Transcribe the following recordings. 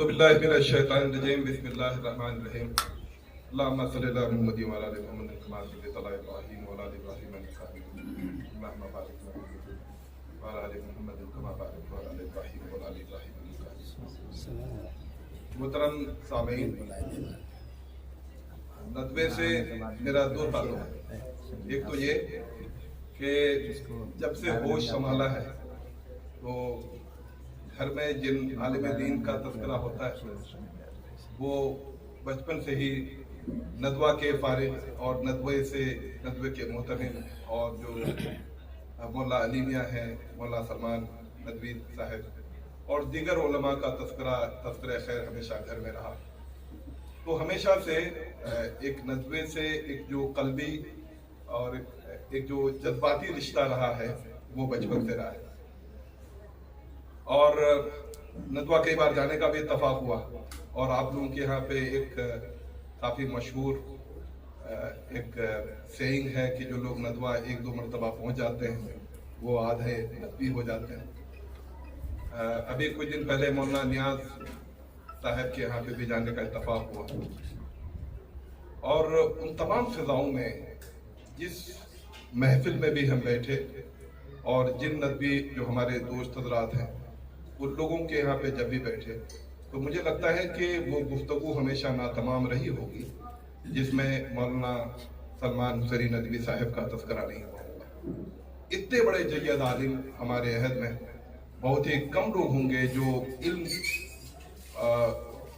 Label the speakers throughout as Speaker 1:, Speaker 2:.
Speaker 1: أعوذ بالله من الشيطان الرجيم بسم الله الرحمن الرحيم اللهم صل على محمد وعلى آل محمد كما صليت على إبراهيم وعلى آل إبراهيم إنك حميد مجيد اللهم بارك على محمد وعلى آل محمد كما باركت على آل إبراهيم وعلى آل إبراهيم إنك حميد مجيد محترم سامعین، ندوے سے میرا دو تعلق ہے۔ ایک تو یہ کہ جب سے ہوش سنبھالا ہے تو گھر میں جن عالم دین کا تذکرہ ہوتا ہے وہ بچپن سے ہی ندوہ کے فارغ اور ندوے کے محترم اور جو مولا علی میاں ہیں، مولا سلمان ندوی صاحب اور دیگر علماء کا تذکرہ خیر ہمیشہ گھر میں رہا۔ تو ہمیشہ سے ایک ندوے سے ایک جو قلبی اور ایک جو جذباتی رشتہ رہا ہے وہ بچپن سے رہا ہے، اور ندوہ کئی بار جانے کا بھی اتفاق ہوا، اور آپ لوگوں کے یہاں پہ ایک کافی مشہور ایک سیئنگ ہے کہ جو لوگ ندوہ ایک دو مرتبہ پہنچ جاتے ہیں وہ آدھے ندوی ہو جاتے ہیں۔ ابھی کچھ دن پہلے مولانا نیاز صاحب کے یہاں پہ بھی جانے کا اتفاق ہوا، اور ان تمام فضاؤں میں جس محفل میں بھی ہم بیٹھے اور جن ندوی جو ہمارے دوست حضرات ہیں ان لوگوں کے یہاں پہ جب بھی بیٹھے تو مجھے لگتا ہے کہ وہ گفتگو ہمیشہ ناتمام رہی ہوگی جس میں مولانا سلمان حسینی ندوی صاحب کا تذکرہ نہیں ہوا ہوگا۔ اتنے بڑے جید عالم ہمارے عہد میں بہت ہی کم لوگ ہوں گے جو علم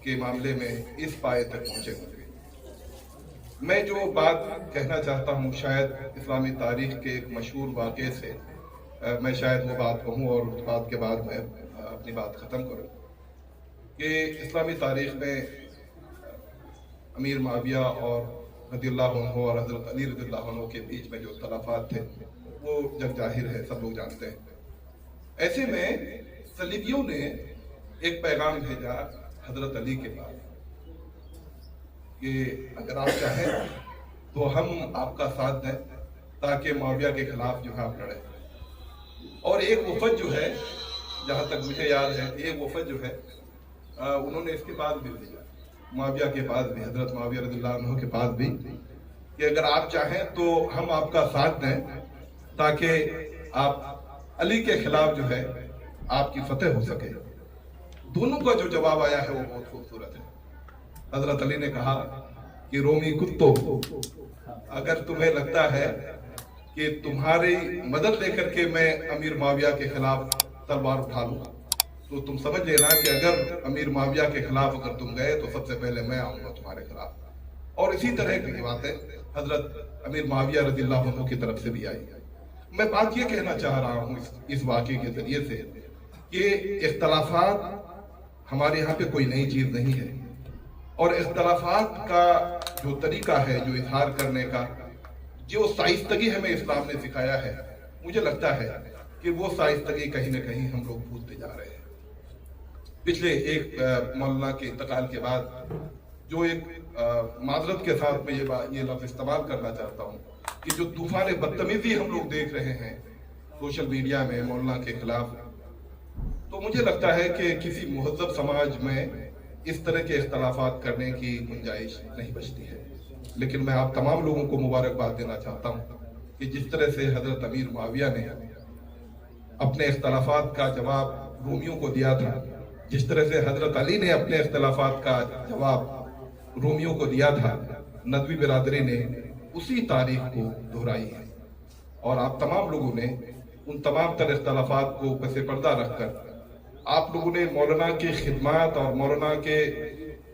Speaker 1: کے معاملے میں اس پائے تک پہنچے ہوں گے۔ میں جو بات کہنا چاہتا ہوں شاید اسلامی تاریخ کے ایک مشہور واقعے سے میں شاید وہ بات کہوں اور اس بات کے بعد میں اپنی بات ختم کروں کہ اسلامی تاریخ میں امیر معاویہ اور رضی اللہ عنہ اور حضرت علی رضی اللہ عنہ کے بیچ میں جو اختلافات تھے وہ جگ ظاہر ہے، سب لوگ جانتے ہیں۔ ایسے میں صلیبیوں نے ایک پیغام بھیجا حضرت علی کے پاس کہ اگر آپ چاہیں تو ہم آپ کا ساتھ دیں تاکہ معاویہ کے خلاف جو ہے آپ لڑیں۔ اور ایک وفد جو ہے، جہاں تک مجھے یاد ہے، ایک وفد جو ہے انہوں نے اس کے پاس بھی بھیجا، معاویہ کے پاس بھی، حضرت معاویہ رضی اللہ عنہ کے پاس بھی، کہ اگر آپ چاہیں تو ہم آپ کا ساتھ دیں تاکہ آپ علی کے خلاف جو ہے آپ کی فتح ہو سکے۔ دونوں کا جو جواب آیا ہے وہ بہت خوبصورت ہے۔ حضرت علی نے کہا کہ رومی کتو، اگر تمہیں لگتا ہے کہ تمہاری مدد لے کر کے میں امیر معاویہ کے خلاف تلوار اٹھا لوں تو تم سمجھ لینا کہ اگر امیر معاویہ کے خلاف اگر تم گئے تو سب سے پہلے میں آؤں گا تمہارے خلاف۔ اور اسی طرح کی باتیں حضرت امیر معاویہ رضی اللہ عنہ کی طرف سے بھی آئی۔ میں بات یہ کہنا چاہ رہا ہوں اس واقعے کے ذریعے سے کہ اختلافات ہمارے یہاں پہ کوئی نئی چیز نہیں ہے، اور اختلافات کا جو طریقہ ہے، جو اظہار کرنے کا جو سائستگی ہمیں اسلام نے سکھایا ہے، مجھے لگتا ہے کہ وہ سائستگی کہیں نہ کہیں ہم لوگ بھولتے جا رہے ہیں۔ پچھلے ایک مولانا کے انتقال کے بعد جو ایک معذرت کے ساتھ میں یہ لفظ استعمال کرنا چاہتا ہوں کہ جو طوفان بدتمیزی ہم لوگ دیکھ رہے ہیں سوشل میڈیا میں مولانا کے خلاف، تو مجھے لگتا ہے کہ کسی مہذب سماج میں اس طرح کے اختلافات کرنے کی گنجائش نہیں بچتی ہے۔ لیکن میں آپ تمام لوگوں کو مبارکباد دینا چاہتا ہوں کہ جس طرح سے حضرت امیر معاویہ نے اپنے اختلافات کا جواب رومیوں کو دیا تھا، جس طرح سے حضرت علی نے اپنے اختلافات کا جواب رومیوں کو دیا تھا، ندوی برادری نے اسی تاریخ کو دہرائی ہے۔ اور آپ تمام لوگوں نے ان تمام تر اختلافات کو پس پردہ رکھ کر آپ لوگوں نے مولانا کی خدمات اور مولانا کے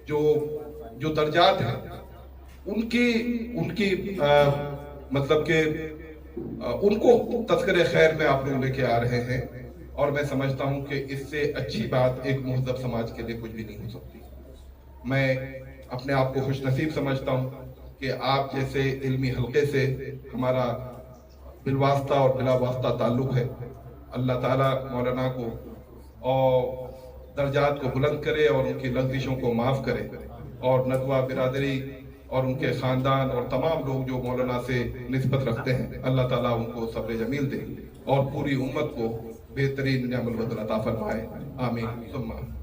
Speaker 1: جو درجات ہیں ان کی مطلب کہ ان کو تذکرے خیر میں آپ لوگ لے کے آ رہے ہیں، اور میں سمجھتا ہوں کہ اس سے اچھی بات ایک مہذب سماج کے لیے کچھ بھی نہیں ہو سکتی۔ میں اپنے آپ کو خوش نصیب سمجھتا ہوں کہ آپ جیسے علمی حلقے سے ہمارا بالواسطہ اور بلا واسطہ تعلق ہے۔ اللہ تعالیٰ مولانا کو اور درجات کو بلند کرے اور ان کی لغزشوں کو معاف کرے، اور ندوہ برادری اور ان کے خاندان اور تمام لوگ جو مولانا سے نسبت رکھتے ہیں، اللہ تعالیٰ ان کو صبر جمیل دے اور پوری امت کو بہترین نعم البدل عطا فرمائے۔ آمین ثم آمین۔